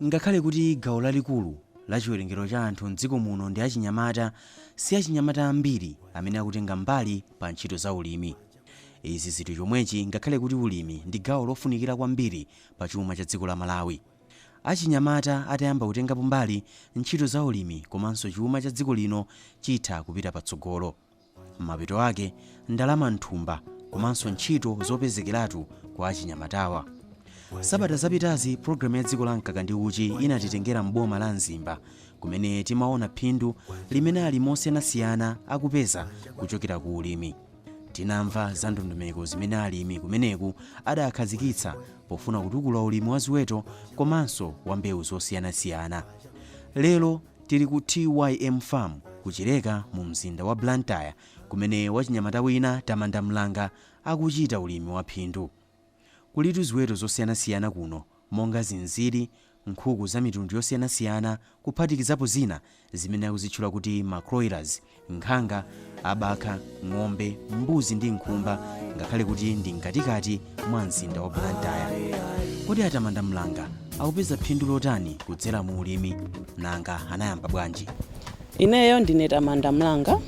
Ngakhale kuti gawo lalikulu la chiwerengero cha anthu m'dziko muno ndi achinyamata, si achinyamata ambiri amene akutenga mbali pa ntchito za ulimi. Izi zili chomwechi ngakhale kuti ulimi ndi gawo lofunikira kwambiri pa chuma cha dziko la Malawi. Achinyamata atayamba kutengapo mbali ntchito za ulimi komanso chuma cha dziko lino chitha kupita patsogolo. Mapeto ake ndalama nthumba komanso ntchito zopezekeratu kwa achinyamatawa. Sabata zapitazi programu ya dziko la mkaka ndi uchi inatitengera m'boma la Mzimba kumene timaona phindu limene ali mosiyanasiyana akupeza kuchokera ku ulimi. Tinamva za ndondomeko zimene alimi kumeneku adakhazikitsa pofuna kutukula ulimi wa ziweto komanso wa mbewu zosiyanasiyana. Lero tili ku TYM Farm kuchileka mu mzinda wa Blantyre kumene wachinyamata wina Tamanda Mlanga akuchita ulimi wa phindu. Kulitu ziweto zosiyanasiyana kuno monga zinziri, nkhuku za mitundu yosiyanasiyana kuphatikizapo zina zimene akuzitchula kuti macroilers, nkhanga, abakha, ng'ombe, mbuzi ndi nkhumba, ngakhale kuti ndi mkatikati mwa mzinda wa Blantyre. Kodi Tamanda Mlanga akupeza phindu lotani kudzera mu ulimi, nanga anayamba bwanji? Ineyo ndine Tamanda Mlanga,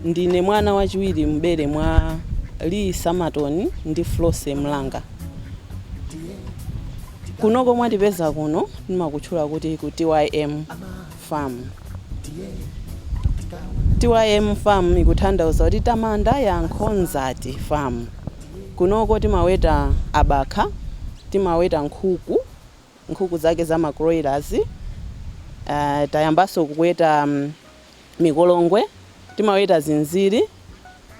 ndine mwana wachiwiri mbere mwa Lee Samatoni ndi Flose Mlanga. Kunoko mwatipeza kuno ndimakutchula kuti ku TYM Farm. TYM Farm ikutanthauza kuti Tamanda ya Nkhonzati Farm. Kunoko timaweta abakha, timaweta nkhuku zake za macroilers, tayambaso kuweta mikolongwe, timaweta zinziri,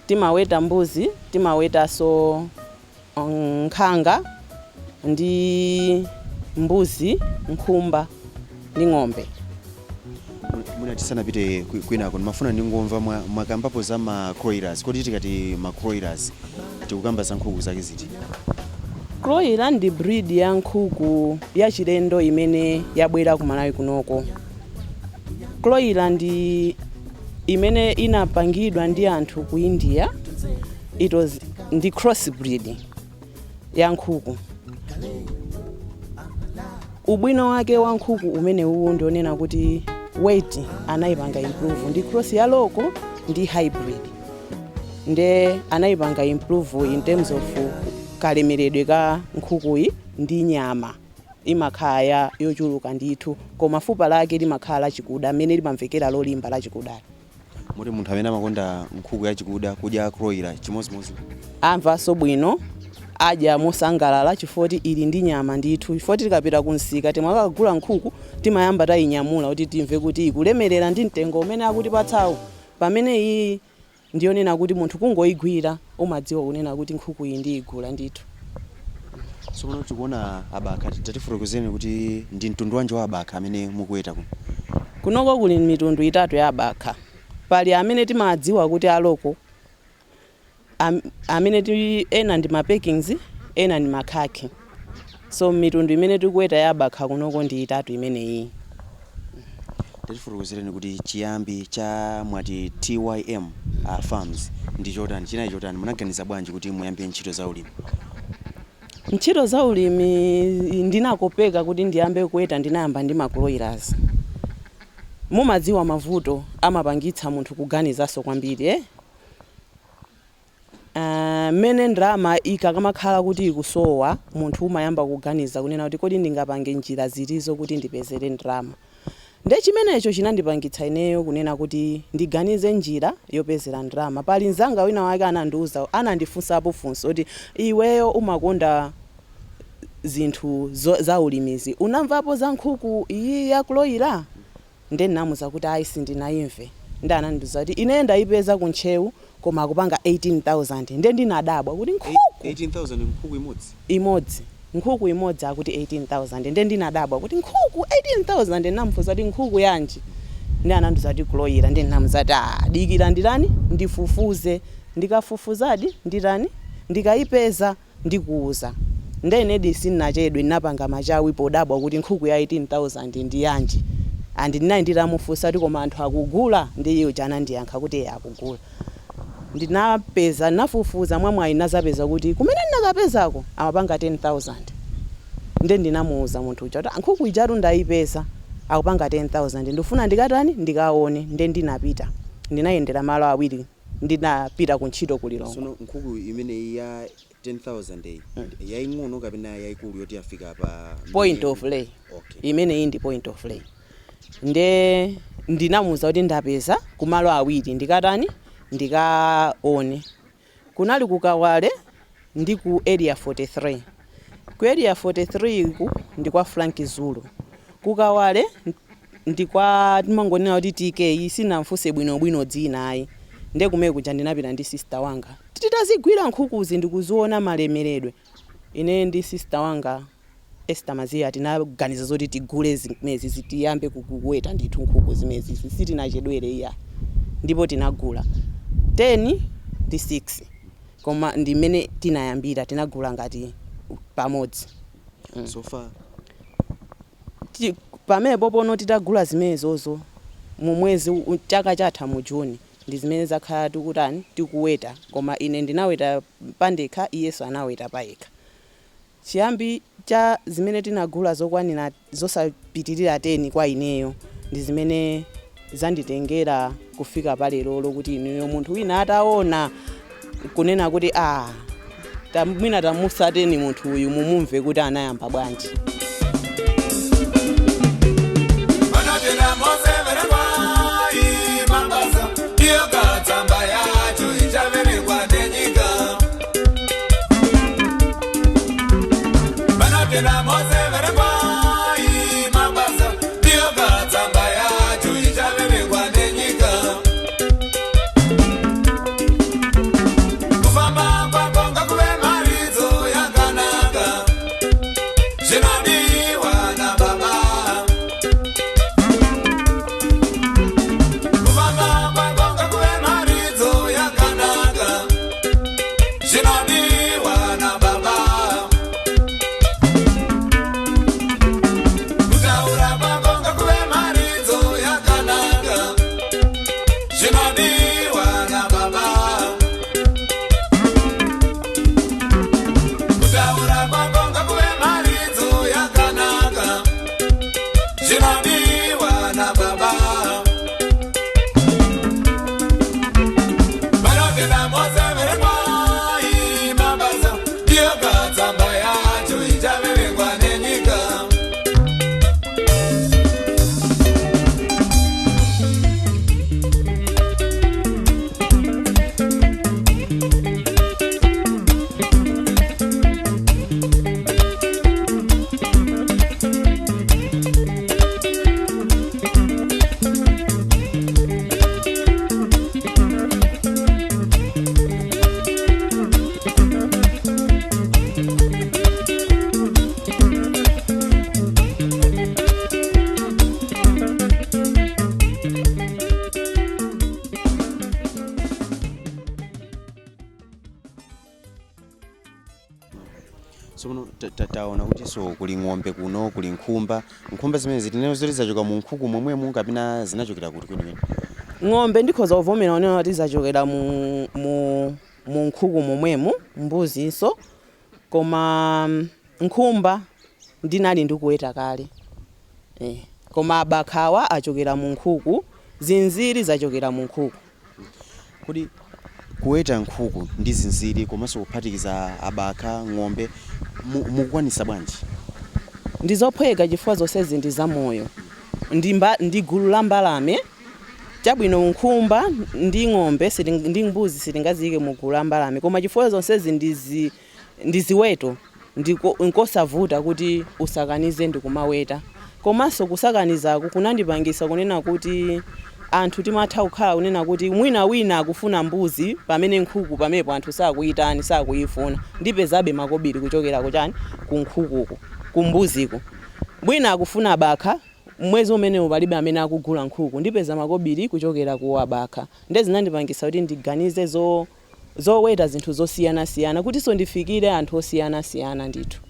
timaweta mbuzi, timawetaso nkhanga ndi mbuzi, nkhumba ndi ng'ombe. Muna tisanapite kwinako ndimafuna ndingomva mwakambapo za macroilers. Kodi tikati macroilers tikukamba za nkhuku zake ziti? Croiler ndi breed ya nkhuku ya chilendo imene yabwera ku Malawi kunoko. Croiler ndi imene inapangidwa ndi anthu ku India. Ndi cross breed ya nkhuku. Ubwino wake wa nkhuku umene uwu ndionena kuti weight anayipanga improve, ndi cross ya local ndi hybrid. Nde anayipanga improve in terms of kalemeredwe ka nkhukuyi ndi nyama. Imakhala yochuluka ndithu koma fupa lake limakhala lachikuda amene limamvekera lolimba lachikuda. Muti munthu amene amakonda nkhuku yachikuda kudya croiler chimozimozi amvanso bwino, adya mosangalala chifukwa ili ndi nyama ndithu. Chifukwa tikapita kunsika timakagula nkhuku timayamba tayinyamula kuti timve kuti ikulemerera ndi mtengo umene akutipatsawo. Pamene iyi ndionena kuti munthu kungoyigwira umadziwa kunena kuti nkhuku iyi ndiyigula ndithu. Sokono tikuona abakha, tatifotokozeni kuti ndi mtundu wanji wa abakha amene mukuweta kuno? Kunoko kuli mitundu itatu ya abakha. Pali amene timadziwa kuti aloko, amene ena ndi mapekings, ena ndi makhaki. So mitundu imene tikuweta ya abakha kunoko ndi itatu imene iyi. Tatifotokozeni kuti chiyambi cha mwati TYM Farms ndi chotani, chinayi chotani, munaganiza bwanji kuti muyambe ntchito za ulimi? Ntchito za ulimi ndinakopeka kuti ndiyambe kuweta ndinayamba ndi macroilers. Mumadziwa mavuto amapangitsa munthu kuganizanso kwambiri. Mene ndrama ikamakhala kuti ikusowa munthu umayamba kuganiza kunena kuti kodi ndingapange njira zitizo kuti ndipezere ndrama. Nde chimenecho chinandipangitsa ineyo kunena kuti ndiganize njira yopezera ndrama. Pali nzanga wina wake anandiuza, anandifunsapo funso kuti iweyo umakonda zinthu za ulimizi, unamvapo za nkhuku iyi ya croiler? Nde namuza kuti ayi sindinayimve. Nde anandiuza kuti ine ndayipeza kuntchewu koma akupanga 18,000. Nde ndinadabwa kuti nkhuku 18,000 nkhuku imodzi? Imodzi. Nkhuku imodzi akuti 18,000. Nde ndinadabwa kuti nkhuku 18,000. Namufunsa kuti nkhuku yanji? Nde anandiuza kuti croiler. Nde namuza kuti dikira nditani ndifufuze. Ndikafufuzadi nditani ndikayipeza ndikuuza. Nde ine sinachedwe napanga machawi podabwa kuti nkhuku ya 18,000 ndi yanji. Andinayi nditamufunsa kuti koma anthu akugula? Ndi iye jana ndiyankha kuti akugula. Ndinapeza nafufuza mwamwayi nazapeza kuti kumene ndinakapezako amapanga 10,000. nde ndinamuuza munthu uja kuti nkhuku ijatu ndayipeza akupanga 10,000 ndifuna ndikatani ndikaone nde ndinapita ndinayendera malo awiri ndinapita kuntchito kulilongo. Sono nkhuku imene ya 10,000 yaing'ono kapena yayikulu yoti yafika pa point of lay. Okay. Imene iyi ndi point of lay. Nde ndinamuuza kuti ndapeza kumalo awiri ndikatani ndikaone. Kunali kukawale ndi ku area 43. Ku area 43 ku ndi kwa Frank Zulu. Kukawale ndi kwa timangonena kuti TK sinamfuse bwinobwino dzina ayi. Nde kumene kuja ndinapita ndi sister wanga. Titazigwira nkhukuzi ndikuziona malemeredwe. Ine ndi sister wanga Esther Mazia tinaganiza zoti tigule zimezi zitiyambe kukuweta ndithu nkhuku zimezi sitinachedwere iya. Ndipo tinagula 10 ndi 6. Koma ndimene tinayambira tinagula ngati pamodzi. So far Pamepo pono titagula zimenezozo mu mwezi chaka chatha mu June ndi zimene zakhala tikutani tikuweta koma ine ndinaweta pandekha iyeso anaweta payekha. Chiyambi cha zimene tinagula zokwanira zosapitirira 10 kwa ineyo ndi zimene zanditengera kufika palero lokuti ineyo munthu wina ataona kunena kuti mwina tamusateni munthu uyu mumumve kuti anayamba bwanji. So taona kuti so kuli ng'ombe kuno kuli nkhumba zimene zitinezo zoti zachoka mu nkhuku momwe kapena zinachokera kuti kwenikweni. Ng'ombe ndikhoza kuvomera onena kuti zachokera mu nkhuku momwemo mbuzinso koma nkhumba ndinali ndikuweta kale. Koma abakhawa achokera mu nkhuku zinziri zachokera mu nkhuku. Kuti kuweta nkhuku ndi zinziri komanso kuphatikiza abakha ng'ombe mukwanisa bwanji? Ndizophweka chifukwa zonsezi ndi zamoyo. Ndi gulu la mbalame chabwino nkhumba ndi ng'ombe ndi mbuzi sitingaziyike mu gulu la mbalame koma chifukwa zonsezi ndi ziweto nkosavuta kuti usakanize ndi kumaweta. Komanso kusakanizaku kunandipangisa kunena kuti anthu timatha kukhala kunena kuti mwina wina akufuna mbuzi pamene nkhuku pamepo anthu sakuyitani sakuyifuna ndipezabe makobiri kuchokera kuchani ku nkhukuku ku mbuziko. Mwina akufuna abakha mwezi umenewu palibe amene akugula nkhuku ndipeza makobiri kuchokera ku abakha. Ndezi zinandipangisa kuti ndiganize zoweta zinthu zosiyana-siyana kutinso ndifikire anthu osiyana-siyana ndithu.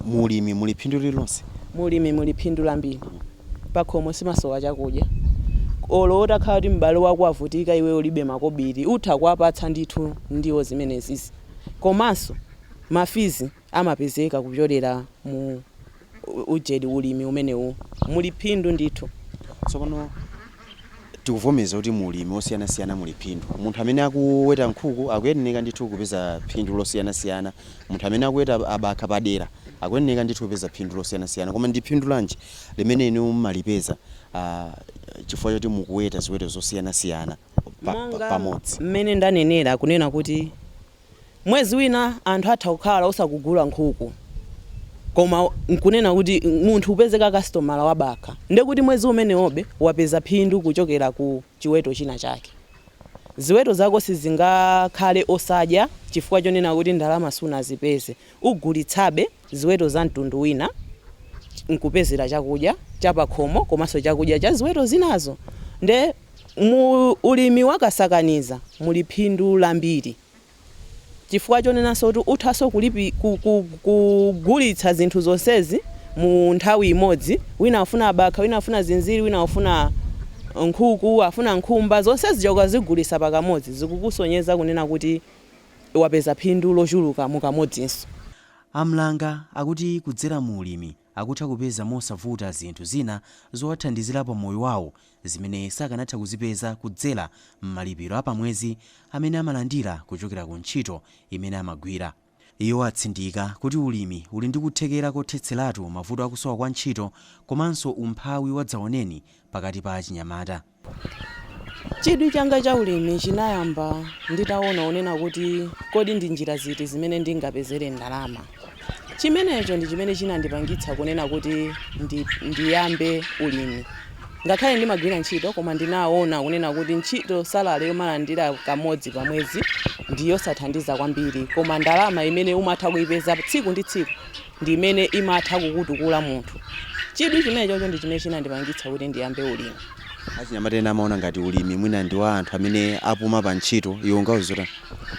Mulimi muli phindu lilonse? Mulimi muli phindu lambiri. Pakhomo simasowa chakudya. Olo utakhala kuti m'bale wako avutika iwe ulibe makobiri utha kuwapatsa ndithu ndiwo zimenezi. Komanso mafizi amapezeka kupyolera mu ujedi ulimi umenewu muli phindu ndithu. Tsopano tikuvomeza kuti mulimi osiyanasiyana muli phindu. Munthu amene akuweta nkhuku akuyeneka ndithu kupeza phindu losiyanasiyana. Munthu amene akuweta abakha padera akuyeneka ndithu kupeza phindu losiyanasiyana. Koma ndi phindu lanji limene inu mmalipeza chifukwa choti mukuweta ziweto zosiyanasiyana pamodzi? Mmene ndanenera kunena kuti mwezi wina anthu atha kukhala osakugula nkhuku, koma nkunena kuti munthu upezeka customer wabakha, ndekuti mwezi umenewobe wapeza phindu kuchokera ku chiweto china chake. Ziweto zako sizingakhale osadya chifukwa chonena kuti ndalama sunazipeze, ugulitsabe ziweto za mtundu wina nkupezera chakudya chapakhomo komanso chakudya cha ziweto zinazo. Nde ulimi wakasakaniza muli phindu lambiri chifukwa chonenanso kuti uthaso kugulitsa zinthu zonsezi mu nthawi imodzi. Wina afuna abakha, wina afuna zinziri, wina afuna nkhuku, afuna nkhumba, zonsezi ukazigulitsa pakamodzi zikukusonyeza kunena kuti wapeza phindu lochuluka mukamodzinso. Amlanga akuti kudzera mu ulimi akutha kupeza mosavuta zinthu zina zowathandizira pa moyo wawo zimene sakanatha kuzipeza kudzera m'malipiro apamwezi amene amalandira kuchokera ku ntchito imene amagwira. Iwo atsindika kuti ulimi uli ndi kuthekera kothetseratu mavuto akusowa kwa ntchito komanso umphawi wadzaoneni pakati pa achinyamata. Chidwi changa cha ulimi chinayamba nditaona onena kuti kodi ndi njira ziti zimene ndingapezere ndalama. Chimenecho ndi chimene chinandipangitsa kunena kuti ndiyambe ulimi. Ngakhale ndimagwira ntchito koma ndinaona kunena kuti ntchito salale yomalandira kamodzi pamwezi ndiyo sathandiza kwambiri, koma ndalama imene umatha kuipeza tsiku ndi tsiku ndi imene imatha kukutukula munthu. Chidwi chimenecho ndi chimene chinandipangitsa kuti ndiyambe ulimi. Achinyamata ena amaona ngati ulimi mwina ndi wa anthu amene apuma pa ntchito, iwo ngawuzota?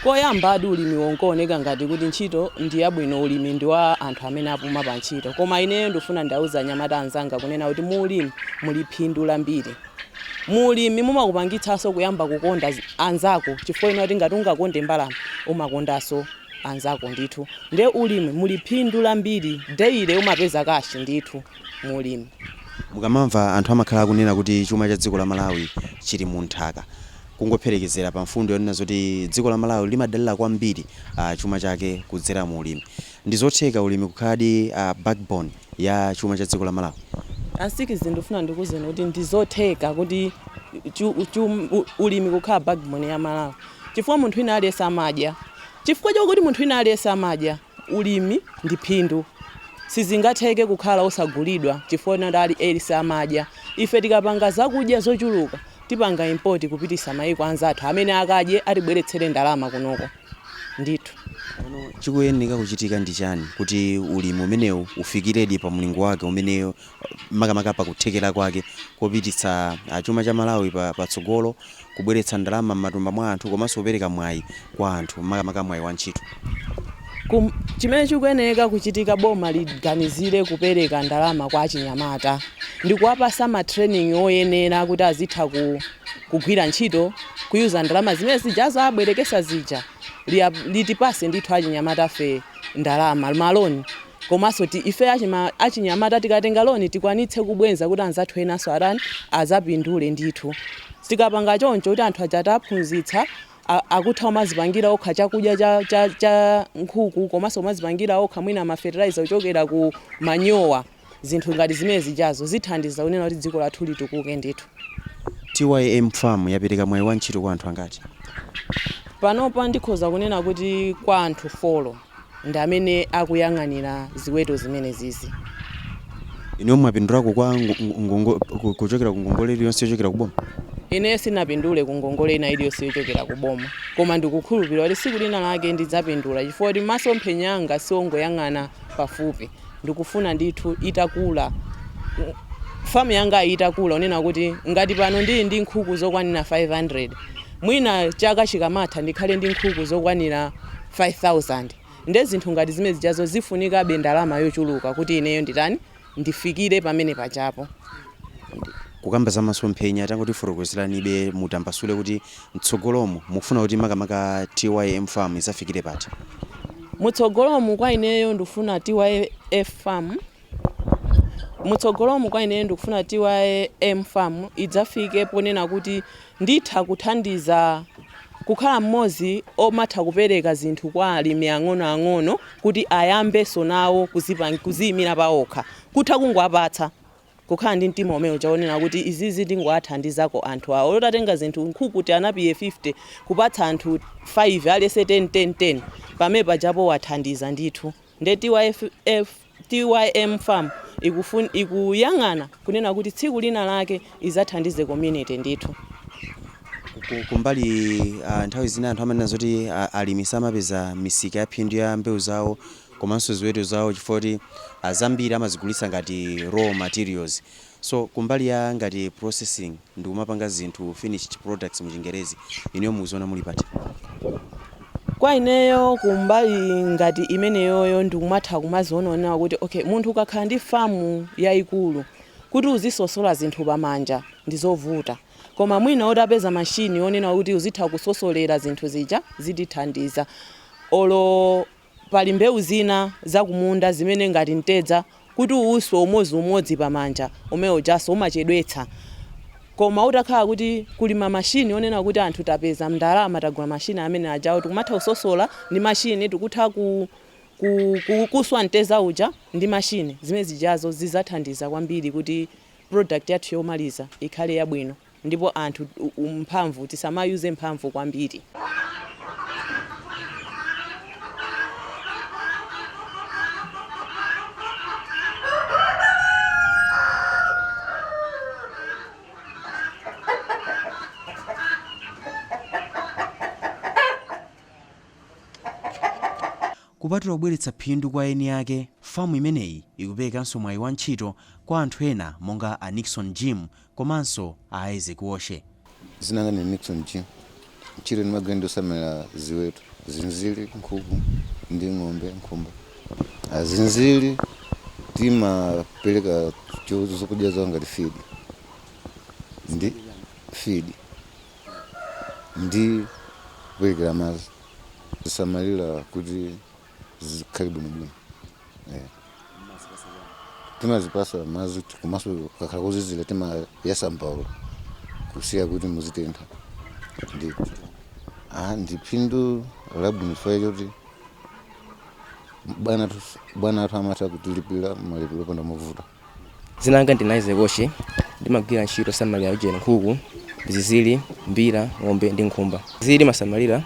Koyamba adi ulimi wonkaoneka ngati kuti ntchito ndi yabwino, ulimi ndi wa anthu amene apuma pa ntchito. Koma ineyo ndifuna ndauza anyamata anzanga kunena kuti mu ulimi muli phindu lambiri. Mu ulimi mumakupangitsanso kuyamba kukonda anzako chifukwa kuti ngati ungakonde mbalame umakondanso anzako ndithu. Nde ulimi muli phindu lambiri, deile umapeza kashi ndithu mu ulimi. Mukamamva anthu amakhala kunena kuti chuma cha dziko la Malawi chili mu nthaka, kungopherekezera pa mfundo yonena zoti dziko la Malawi limadalira kwambiri chuma chake kudzera mu ulimi. Ndizotheka ulimi kukhaladi backbone ya chuma cha dziko la Malawi? Asikizi ndifuna ndikuzeni kuti ndizotheka kuti ulimi kukhala backbone ya Malawi chifukwa munthu wina aliyense amadya. Chifukwa chokuti munthu wina aliyense amadya, ulimi ndi phindu. Sizingatheke kukhala osagulidwa chifukwa kuti ali aliyense amadya. Ife tikapanga zakudya zochuluka tipanga import kupitisa mayiko anzathu amene akadye atibweretsere ndalama kunoko ndithu. Chikuyeneka kuchitika ndi chani kuti ulimi umenewu ufikiredi pa mlingo wake umeneyo makamaka pa kuthekera kwake kopititsa chuma cha Malawi patsogolo, kubweretsa ndalama m'matumba mwa anthu komanso kupereka mwayi kwa anthu makamaka mwayi wa ntchito? Chimene chikuyeneka kuchitika, boma liganizire kupereka ndalama kwa achinyamata ndi kuwapasa ma training oyenera kuti azitha kugwira ntchito, kuyuza ndalama zimene zijazo abwerekesa zija litipase ndithu achinyamata fe ndalama maloni. Komanso ife achinyamata tikatenga loni tikwanitse kubwenza kuti anzathu enanso arani azapindule ndithu. Tikapanga choncho kuti anthu aja aphunzitsa akutha umazipangira okha chakudya cha nkhuku komanso umazipangira okha mwina ma fertilizer ochokera ku manyowa, zinthu ngati zimene zijazo zithandiza kunena kuti dziko lathu litukuke ndithu. TYM Farm yapereka mwayi wa ntchito kwa anthu angati? Panopa ndikhoza kunena kuti kwa anthu 4 ndi amene akuyang'anira ziweto zimene zizi. Ine mwapindulako kwa kuchokera ku ngongole iliyonse yochokera ku boma? Ine sinapindule ku ngongole ina iliyonse yochokera ku boma, koma ndikukhulupirira kuti siku lina lake ndidzapindula chifukwa kuti masomphenya anga siongoyang'ana pafupi. Ndikufuna ndithu itakula, famu yanga itakula unena kuti ngati pano ndili ndi nkhuku zokwanira 500, mwina chaka chikamatha ndikhale ndi nkhuku zokwanira 5000. Nde zinthu ngati zimene zijazo zifunika ndalama yochuluka kuti ineyo nditani ndifikire pamene pachapo. Kukamba za masomphenya tangoti fotokozeranibe mutambasule kuti mtsogolomo mufuna kuti makamaka TYM Farm isafikire pati? mutsogolomu kwa ineyo ndikufuna TYF farm mutsogolomu kwa ineyo ndikufuna TYM farm idzafike ponena kuti nditha kuthandiza kukhala mmodzi omatha kupereka zinthu kwa alimi ang'ono kuti ayambenso nawo kuziyimira paokha kutha kungwapatsa kukhala ndi mtima umene uchaonera kuti izizi tingowathandizako anthu awo otatenga zinthu nkhuku ti anapiye 50 kupatsa anthu 5 alese 10 pamepa japo wathandiza ndithu nde TYM farm ikuyang'ana kunena kuti tsiku lina lake izathandize community ndithu. Kumbali nthawi zina anthu amanena zoti alimi samapeza misika ya phindu ya mbewu zawo komanso ziweto zawo chifukwa zambiri amazigulitsa ngati raw materials. So kumbali ya ngati processing ndi kumapanga zinthu finished products mu Chingerezi ineyo muziona muli pati? Kwa ineyo kumbali ngati imeneyoyo ndikumatha kumaziona kuti okay munthu ukakhala ndi famu yayikulu kuti uzisosola zinthu pamanja ndizovuta. Koma mwina otapeza mashini onena kuti uzitha kusosolera zinthu zija zitithandiza. Olo pali mbewu zina zakumunda zimene ngati mtedza kuti uswe umodzi pamanja umene ujaso umachedwetsa. Koma utakhala kuti kulima mashini onena kuti anthu tapeza ndalama tagula mashini amene ajawo tikumatha kusosola ndi mashini tikutha kuswa mtedza uja ndi mashini zimene zijazo zizathandiza kwambiri kuti product yathu yomaliza ikhale yabwino ndipo anthu mphamvu tisamayuze mphamvu kwambiri. Kupatula kubweretsa phindu kwa eni yake, famu imeneyi ikuperekanso mwayi wa ntchito kwa anthu ena monga a Nixon Jim komanso a Isaac Woshe. Zinanga ni Nixon Jim. Ntchito nimagwira osamala ziweto, zinziri, nkhuku ndi ng'ombe, nkhumba. Zinziri timapereka zokudya zawo ngati feed. Ndi feed. Ndi kuperekera madzi. Tisamalira kuti zikhale bwinobwino. Timazipasa madzi komanso kakhala kuzizira timayesa mpaulo kusiya kuti muzitentha. Ndi phindu labwino chifukwa kuti bwana athu amatha kutilipira malipiro opanda mavuto. Zinanga ndi Isaac Woshe ndimagwira ntchito osamalira ujeni nkhuku, zizili, mbira, ng'ombe ndi nkhumba. Zili masamalira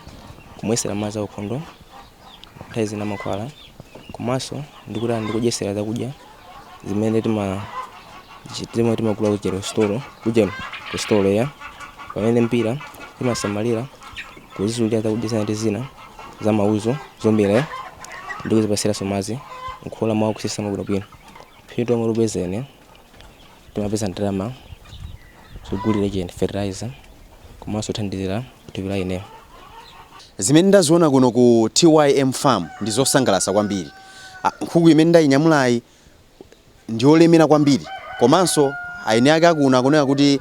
kumwesera madzi aukhondo nthawi zina mankhwala komanso ndikudyesera zakudya zimene timagula ku store ya pamene mbira timasamalira kuzizulira zakudya zina za mauzo zombira ndi kuzipasira madzi nkhola mwawo kusisa bwinobwino. Phindu lomwe lupezene timapeza ndalama zogulira ujeni fertilizer komanso thandizira kutipira ineyo. Zimene ndaziona kuno ku TYM farm ndi zosangalatsa kwambiri. Nkhuku imene ndayinyamulayi ndi olemera kwambiri komanso aine ake akuna akunena kuti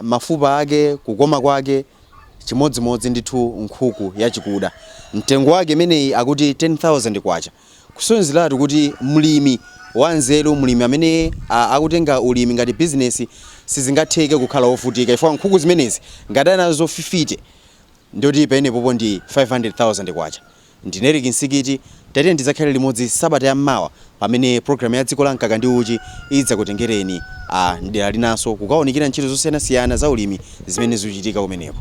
mafupa ake kukoma kwake chimodzimodzi ndithu nkhuku yachikuda. Mtengo wake imeneyi akuti 10,000 kwacha. Kusonzeratu kuti mlimi wanzeru, mlimi amene akutenga ulimi ngati business sizingatheke kukhala ofutika ifwa nkhuku zimenezi ngati nazo 50 ndoti penepopo ndi 500,000 kwacha. Ndine Eric Nsikiti tete ndizakhale limodzi sabata ya mmawa pamene program ya dziko la mkaka ndi uchi idzakutengereni ndera linanso kukaonikira ntchito zosiyanasiyana za ulimi zimene zikuchitika kumeneko.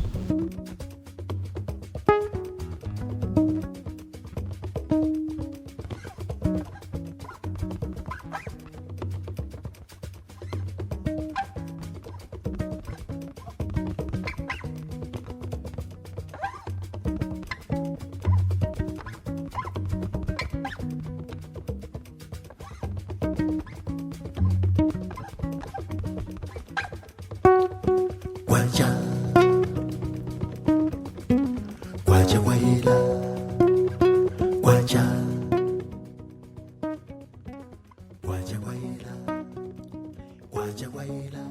Waja waila